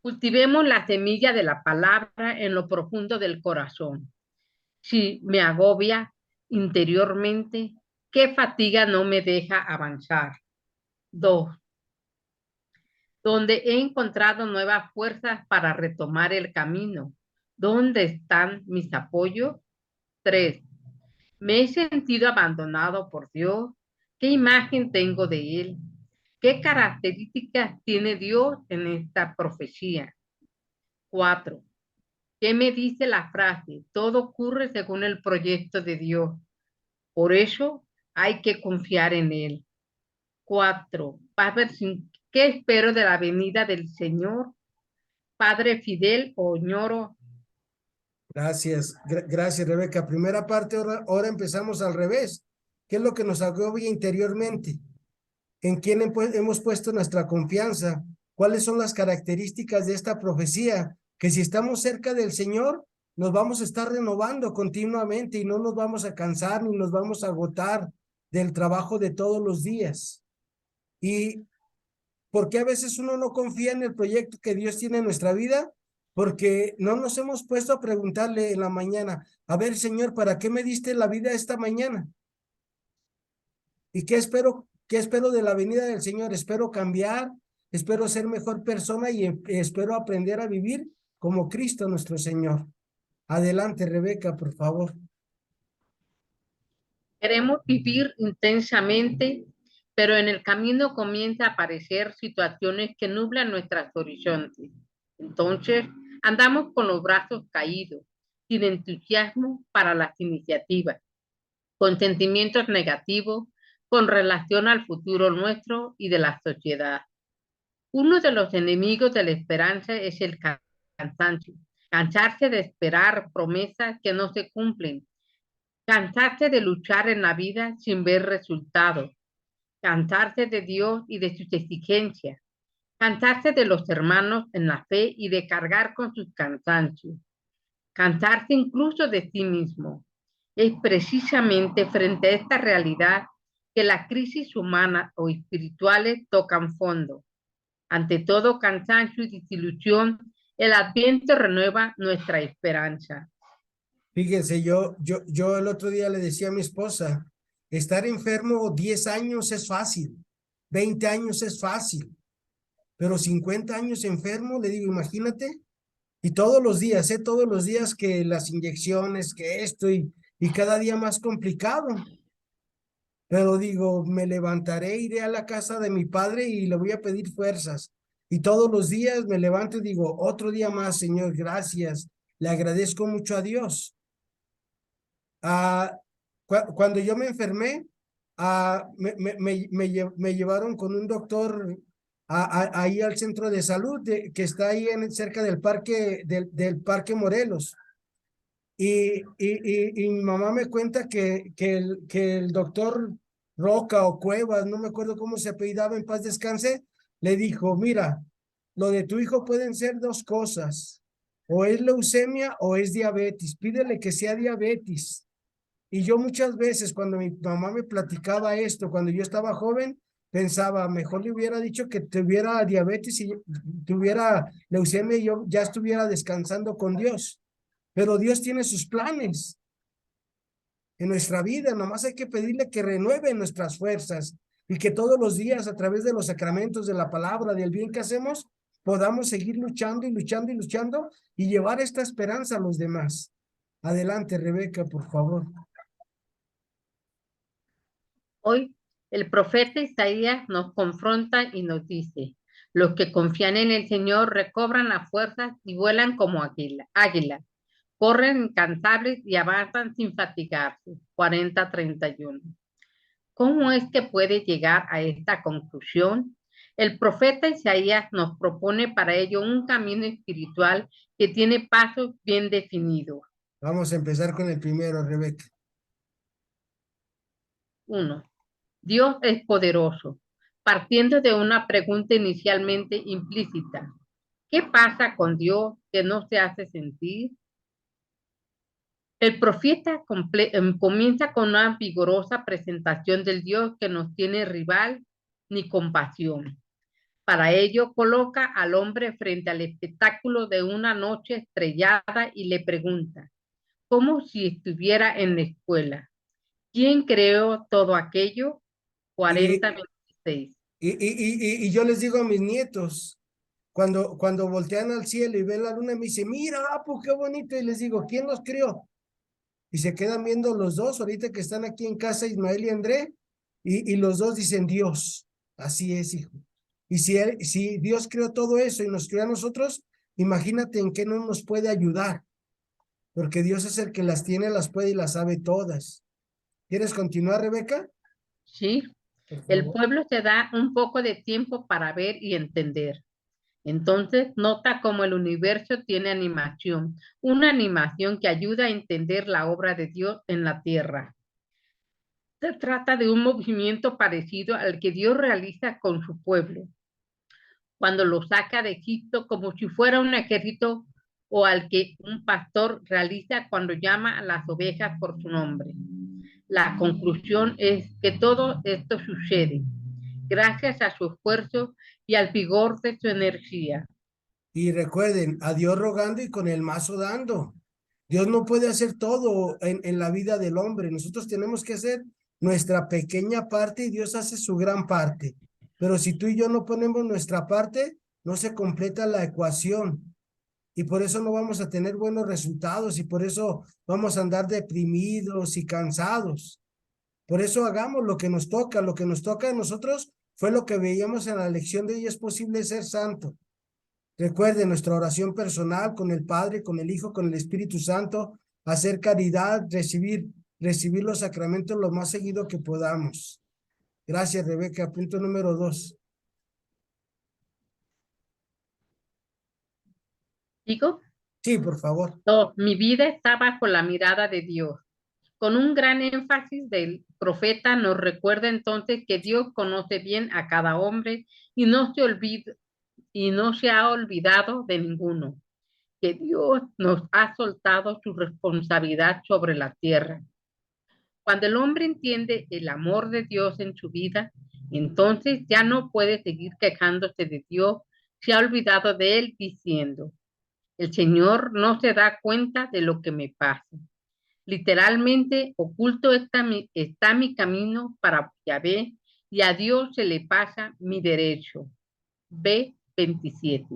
Cultivemos la semilla de la palabra en lo profundo del corazón. Si me agobia interiormente, ¿qué fatiga no me deja avanzar? 2. Donde he encontrado nuevas fuerzas para retomar el camino. ¿Dónde están mis apoyos? 3. Me he sentido abandonado por Dios. ¿Qué imagen tengo de Él? ¿Qué características tiene Dios en esta profecía? 4. ¿Qué me dice la frase? Todo ocurre según el proyecto de Dios. Por eso hay que confiar en Él. 4. ¿Qué espero de la venida del Señor? Padre Fidel Oñoro. Gracias, gracias, Rebeca. Primera parte, ahora empezamos al revés. ¿Qué es lo que nos agobia interiormente? ¿En quién hemos puesto nuestra confianza? ¿Cuáles son las características de esta profecía? Que si estamos cerca del Señor, nos vamos a estar renovando continuamente y no nos vamos a cansar ni nos vamos a agotar del trabajo de todos los días. ¿Y por qué a veces uno no confía en el proyecto que Dios tiene en nuestra vida? Porque no nos hemos puesto a preguntarle en la mañana, a ver, Señor, ¿para qué me diste la vida esta mañana? ¿Y qué espero ¿Qué espero de la venida del Señor? Espero cambiar, espero ser mejor persona y espero aprender a vivir como Cristo nuestro Señor. Adelante, Rebeca, por favor. Queremos vivir intensamente, pero en el camino comienzan a aparecer situaciones que nublan nuestros horizontes. Entonces, andamos con los brazos caídos, sin entusiasmo para las iniciativas, con sentimientos negativos con relación al futuro nuestro y de la sociedad. Uno de los enemigos de la esperanza es el cansancio, cansarse de esperar promesas que no se cumplen, cansarse de luchar en la vida sin ver resultados, cansarse de Dios y de sus exigencias, cansarse de los hermanos en la fe y de cargar con sus cansancios, cansarse incluso de sí mismo. Es precisamente frente a esta realidad que la crisis humana o espirituales tocan fondo. Ante todo cansancio y desilusión, el Adviento renueva nuestra esperanza. Fíjense, yo el otro día le decía a mi esposa, estar enfermo 10 años es fácil, 20 años es fácil, pero 50 años enfermo, le digo, imagínate, y todos los días que las inyecciones, que esto y cada día más complicado. Pero digo, me levantaré, iré a la casa de mi padre y le voy a pedir fuerzas. Y todos los días me levanto y digo, otro día más, Señor, gracias. Le agradezco mucho a Dios. Cuando yo me enfermé, me llevaron con un doctor ahí al centro de salud que está ahí cerca del parque Morelos. Y mi mamá me cuenta que el doctor Roca o Cuevas, no me acuerdo cómo se apellidaba, en paz descanse, le dijo, mira, lo de tu hijo pueden ser dos cosas, o es leucemia o es diabetes, pídele que sea diabetes. Y yo muchas veces cuando mi mamá me platicaba esto, cuando yo estaba joven, pensaba, mejor le hubiera dicho que tuviera diabetes y tuviera leucemia y yo ya estuviera descansando con Dios. Pero Dios tiene sus planes en nuestra vida, nomás hay que pedirle que renueve nuestras fuerzas y que todos los días a través de los sacramentos, de la palabra, del bien que hacemos, podamos seguir luchando y luchando y luchando y llevar esta esperanza a los demás. Adelante, Rebeca, por favor. Hoy el profeta Isaías nos confronta y nos dice, los que confían en el Señor recobran las fuerzas y vuelan como águila, corren incansables y avanzan sin fatigarse. 40:31. ¿Cómo es que puede llegar a esta conclusión? El profeta Isaías nos propone para ello un camino espiritual que tiene pasos bien definidos. Vamos a empezar con el primero, Rebeca. 1. Dios es poderoso, partiendo de una pregunta inicialmente implícita. ¿Qué pasa con Dios que no se hace sentir? El profeta comienza con una vigorosa presentación del Dios que no tiene rival ni compasión. Para ello coloca al hombre frente al espectáculo de una noche estrellada y le pregunta, como si estuviera en la escuela, ¿quién creó todo aquello? 40:26. Y yo les digo a mis nietos, cuando voltean al cielo y ven la luna, me dicen, mira, Apu, qué bonito. Y les digo, ¿quién los crió? Y se quedan viendo los dos, ahorita que están aquí en casa, Ismael y André, y los dos dicen, Dios. Así es, hijo. Y si Dios creó todo eso y nos creó a nosotros, imagínate en qué no nos puede ayudar. Porque Dios es el que las tiene, las puede y las sabe todas. ¿Quieres continuar, Rebeca? Sí, Por el favor. pueblo se da un poco de tiempo para ver y entender. Entonces nota cómo el universo tiene animación, una animación que ayuda a entender la obra de Dios en la tierra. Se trata de un movimiento parecido al que Dios realiza con su pueblo, cuando lo saca de Egipto como si fuera un ejército o al que un pastor realiza cuando llama a las ovejas por su nombre. La conclusión es que todo esto sucede gracias a su esfuerzo y al vigor de su energía. Y recuerden, a Dios rogando y con el mazo dando. Dios no puede hacer todo en la vida del hombre. Nosotros tenemos que hacer nuestra pequeña parte y Dios hace su gran parte. Pero si tú y yo no ponemos nuestra parte, no se completa la ecuación. Y por eso no vamos a tener buenos resultados y por eso vamos a andar deprimidos y cansados. Por eso hagamos lo que nos toca. Lo que nos toca a nosotros fue lo que veíamos en la lección de hoy: es posible ser santo. Recuerde nuestra oración personal con el Padre, con el Hijo, con el Espíritu Santo, hacer caridad, recibir los sacramentos lo más seguido que podamos. Gracias, Rebeca. Punto número 2. ¿Digo? Sí, por favor. 2. Mi vida está bajo la mirada de Dios. Con un gran énfasis del profeta nos recuerda entonces que Dios conoce bien a cada hombre y no se ha olvidado de ninguno, que Dios nos ha soltado su responsabilidad sobre la tierra. Cuando el hombre entiende el amor de Dios en su vida, entonces ya no puede seguir quejándose de Dios, se ha olvidado de él diciendo: el Señor no se da cuenta de lo que me pasa. Literalmente, oculto está mi camino para Yahvé, y a Dios se le pasa mi derecho. B27.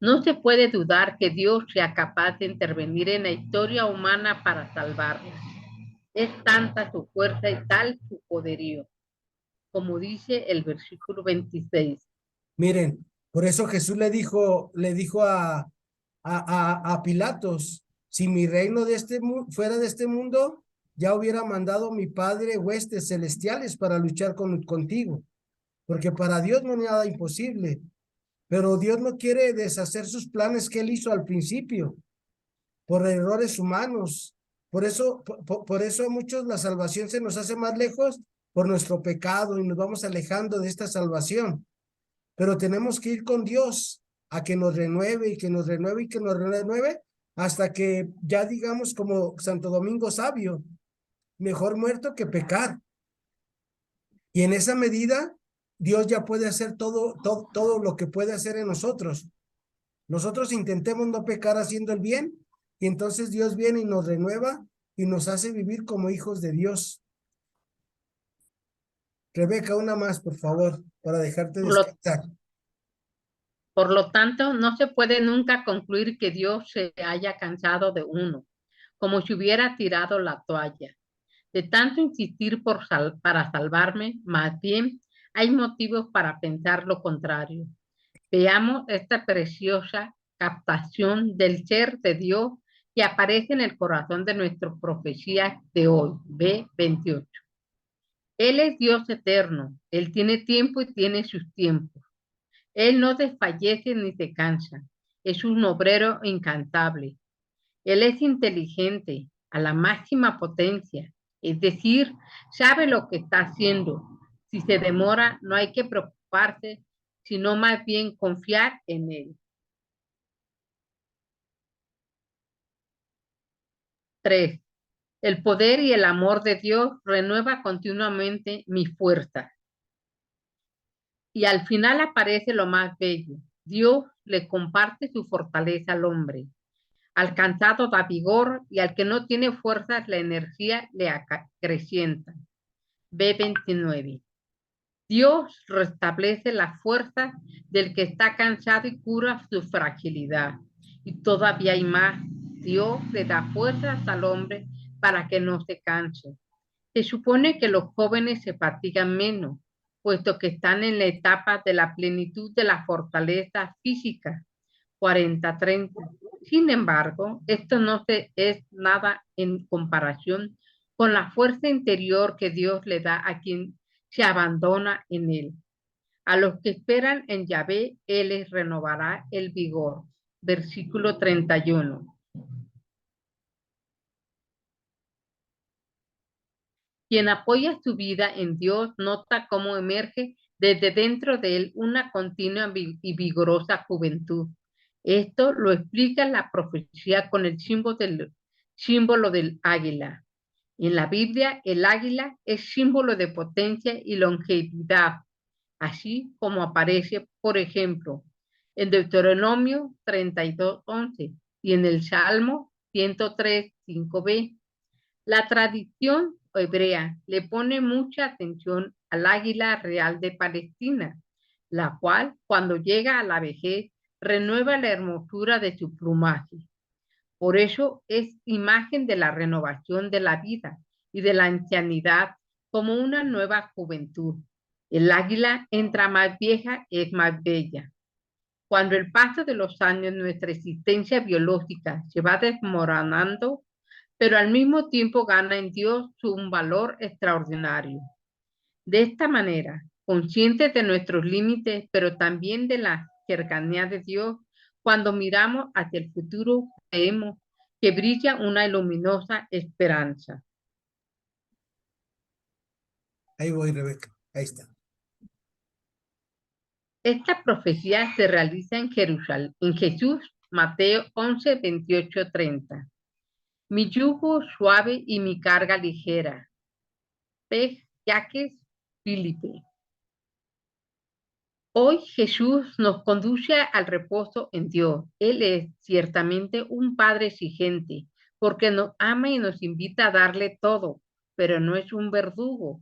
No se puede dudar que Dios sea capaz de intervenir en la historia humana para salvarla. Es tanta su fuerza y tal su poderío, como dice el versículo 26. Miren, por eso Jesús le dijo a Pilatos: si mi reino fuera de este mundo, ya hubiera mandado mi Padre huestes celestiales para luchar contigo, porque para Dios no hay nada imposible. Pero Dios no quiere deshacer sus planes que él hizo al principio por errores humanos. Por eso a muchos la salvación se nos hace más lejos por nuestro pecado y nos vamos alejando de esta salvación. Pero tenemos que ir con Dios a que nos renueve y que nos renueve y que nos renueve hasta que ya digamos como Santo Domingo Sabio: mejor muerto que pecar. Y en esa medida Dios ya puede hacer todo lo que puede hacer en nosotros. Nosotros intentemos no pecar haciendo el bien y entonces Dios viene y nos renueva y nos hace vivir como hijos de Dios. Rebeca, una más, por favor, para dejarte descansar. Por lo tanto, no se puede nunca concluir que Dios se haya cansado de uno, como si hubiera tirado la toalla. De tanto insistir para salvarme, más bien hay motivos para pensar lo contrario. Veamos esta preciosa captación del ser de Dios que aparece en el corazón de nuestra profecía de hoy, B28. Él es Dios eterno, Él tiene tiempo y tiene sus tiempos. Él no desfallece ni se cansa, es un obrero incansable. Él es inteligente a la máxima potencia, es decir, sabe lo que está haciendo. Si se demora, no hay que preocuparse, sino más bien confiar en él. 3. El poder y el amor de Dios renueva continuamente mi fuerza. Y al final aparece lo más bello. Dios le comparte su fortaleza al hombre. Al cansado da vigor y al que no tiene fuerzas la energía le acrecienta. B29. Dios restablece la fuerza del que está cansado y cura su fragilidad. Y todavía hay más. Dios le da fuerzas al hombre para que no se canse. Se supone que los jóvenes se fatigan menos, puesto que están en la etapa de la plenitud de la fortaleza física, 40-30. Sin embargo, esto no es nada en comparación con la fuerza interior que Dios le da a quien se abandona en él. A los que esperan en Yahvé, Él les renovará el vigor. Versículo 31. Quien apoya su vida en Dios nota cómo emerge desde dentro de él una continua y vigorosa juventud. Esto lo explica la profecía con el símbolo del águila. En la Biblia, el águila es símbolo de potencia y longevidad, así como aparece, por ejemplo, en Deuteronomio 32:11 y en el Salmo 103:5b. La tradición hebrea le pone mucha atención al águila real de Palestina, la cual, cuando llega a la vejez, renueva la hermosura de su plumaje. Por eso es imagen de la renovación de la vida y de la ancianidad como una nueva juventud. El águila, entra más vieja, es más bella. Cuando el paso de los años, nuestra existencia biológica se va desmoronando, pero al mismo tiempo gana en Dios un valor extraordinario. De esta manera, conscientes de nuestros límites, pero también de la cercanía de Dios, cuando miramos hacia el futuro, vemos que brilla una luminosa esperanza. Ahí voy, Rebeca. Ahí está. Esta profecía se realiza en Jerusalén, en Jesús, Mateo 11, 28, 30. Mi yugo suave y mi carga ligera. P. Jacques Philippe. Hoy Jesús nos conduce al reposo en Dios. Él es ciertamente un Padre exigente, porque nos ama y nos invita a darle todo, pero no es un verdugo.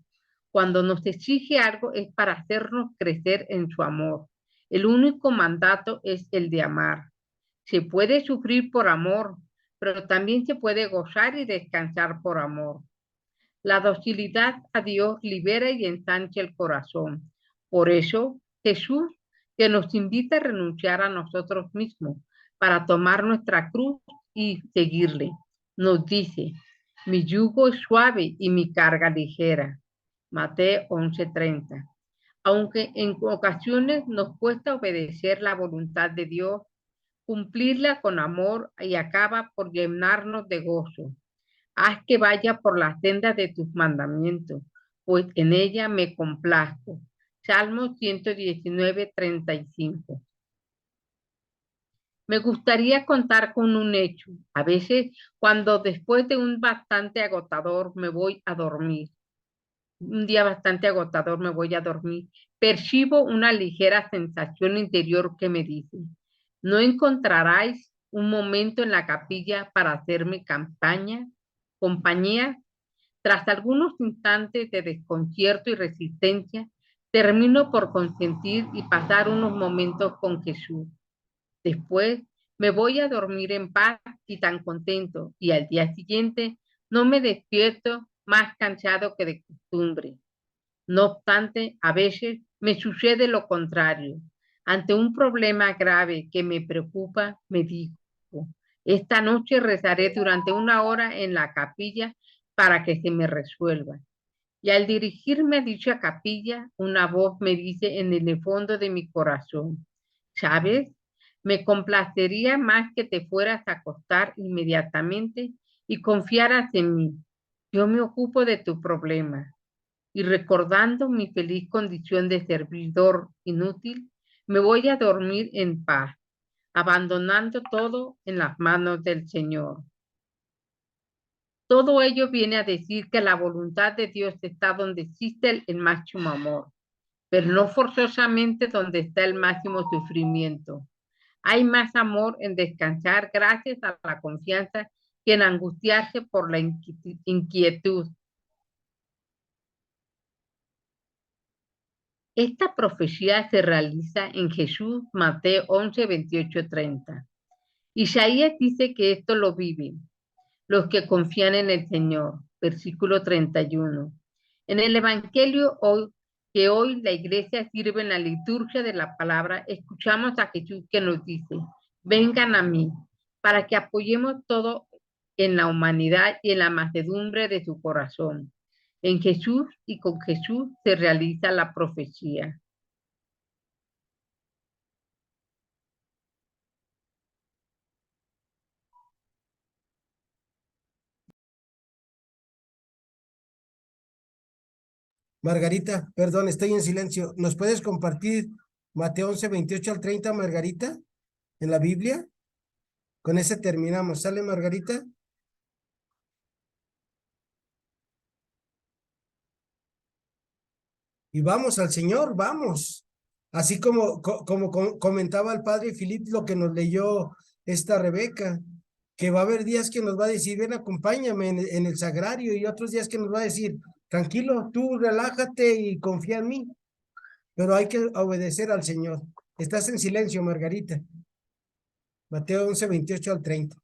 Cuando nos exige algo es para hacernos crecer en su amor. El único mandato es el de amar. Se puede sufrir por amor, pero también se puede gozar y descansar por amor. La docilidad a Dios libera y ensancha el corazón. Por eso, Jesús, que nos invita a renunciar a nosotros mismos para tomar nuestra cruz y seguirle, nos dice, mi yugo es suave y mi carga ligera. Mateo 11:30. Aunque en ocasiones nos cuesta obedecer la voluntad de Dios, cumplirla con amor y acaba por llenarnos de gozo. Haz que vaya por la senda de tus mandamientos, pues en ella me complazco. Salmo 119:35. Me gustaría contar con un hecho. A veces, cuando después de un bastante agotador me voy a dormir, un día bastante agotador me voy a dormir, percibo una ligera sensación interior que me dice, ¿no encontraráis un momento en la capilla para hacerme compañía? Tras algunos instantes de desconcierto y resistencia, termino por consentir y pasar unos momentos con Jesús. Después me voy a dormir en paz y tan contento, y al día siguiente no me despierto más cansado que de costumbre. No obstante, a veces me sucede lo contrario. Ante un problema grave que me preocupa, me digo, esta noche rezaré durante 1 hora en la capilla para que se me resuelva. Y al dirigirme a dicha capilla, una voz me dice en el fondo de mi corazón, ¿sabes? Me complacería más que te fueras a acostar inmediatamente y confiaras en mí. Yo me ocupo de tu problema. Y recordando mi feliz condición de servidor inútil, me voy a dormir en paz, abandonando todo en las manos del Señor. Todo ello viene a decir que la voluntad de Dios está donde existe el máximo amor, pero no forzosamente donde está el máximo sufrimiento. Hay más amor en descansar gracias a la confianza que en angustiarse por la inquietud. Esta profecía se realiza en Jesús, Mateo 11, 28, 30. Isaías dice que esto lo viven los que confían en el Señor, versículo 31. En el Evangelio que hoy la iglesia sirve en la liturgia de la palabra, escuchamos a Jesús que nos dice, vengan a mí, para que apoyemos todo en la humanidad y en la mansedumbre de su corazón. En Jesús y con Jesús se realiza la profecía. Margarita, perdón, estoy en silencio. ¿Nos puedes compartir Mateo 11, 28 al 30, Margarita, en la Biblia? Con ese terminamos. ¿Sale, Margarita? Y vamos al Señor, vamos. Así como comentaba el padre Filip, lo que nos leyó esta Rebeca. que va a haber días que nos va a decir, ven, acompáñame en el sagrario, y otros días que nos va a decir, tranquilo, tú relájate y confía en mí. Pero hay que obedecer al Señor. Estás en silencio, Margarita. Mateo 11, 28 al 30.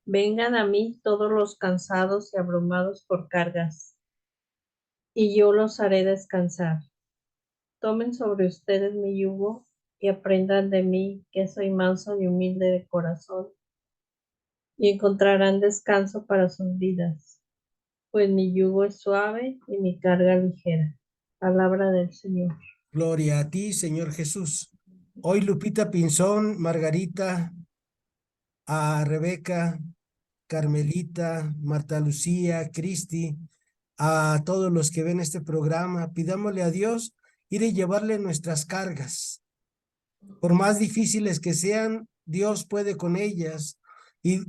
Vengan a mí todos los cansados y abrumados por cargas, y yo los haré descansar. Tomen sobre ustedes mi yugo y aprendan de mí, que soy manso y humilde de corazón, y encontrarán descanso para sus vidas, pues mi yugo es suave y mi carga ligera. Palabra del Señor. Gloria a ti, Señor Jesús. Hoy Lupita Pinzón, Margarita, a Rebeca, Carmelita, Marta Lucía, Cristi, a todos los que ven este programa, pidámosle a Dios ir y llevarle nuestras cargas. Por más difíciles que sean, Dios puede con ellas,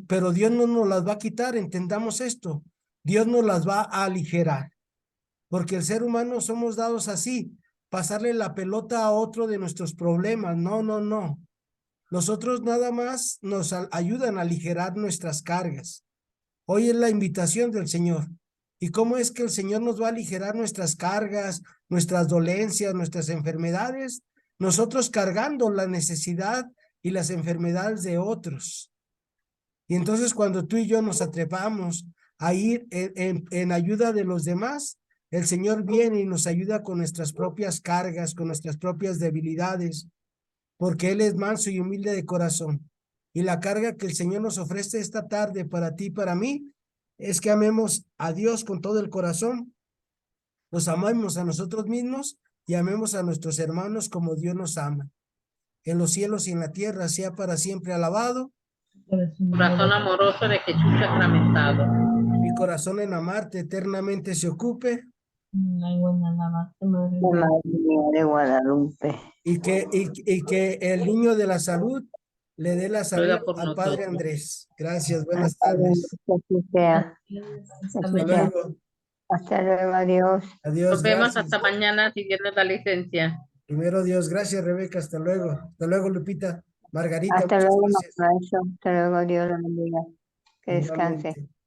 pero Dios no nos las va a quitar, entendamos esto. Dios nos las va a aligerar, porque el ser humano somos dados así, pasarle la pelota a otro de nuestros problemas. No, no, no. Nosotros nada más nos ayudan a aligerar nuestras cargas. Hoy es la invitación del Señor. ¿Y cómo es que el Señor nos va a aligerar nuestras cargas, nuestras dolencias, nuestras enfermedades? Nosotros cargando la necesidad y las enfermedades de otros. Y entonces cuando tú y yo nos atrevamos a ir en ayuda de los demás, el Señor viene y nos ayuda con nuestras propias cargas, con nuestras propias debilidades, porque Él es manso y humilde de corazón. Y la carga que el Señor nos ofrece esta tarde para ti y para mí es que amemos a Dios con todo el corazón, nos amemos a nosotros mismos y amemos a nuestros hermanos como Dios nos ama. En los cielos y en la tierra sea para siempre alabado. Corazón amoroso de Jesús sacramentado. Mi corazón en amarte eternamente se ocupe. María de Guadalupe. Y que el niño de la salud le dé la salud Ruega por al Padre nosotros. Andrés. Gracias, buenas tardes. Así sea. Hasta luego. Hasta luego, adiós. Adiós, Nos vemos gracias. hasta mañana si Dios nos da licencia. Primero Dios, gracias Rebeca, hasta luego. Hasta luego Lupita. Margarita, Hasta muchas luego, gracias. maestro. Hasta luego, Dios lo bendiga. Que descanse. Igualmente.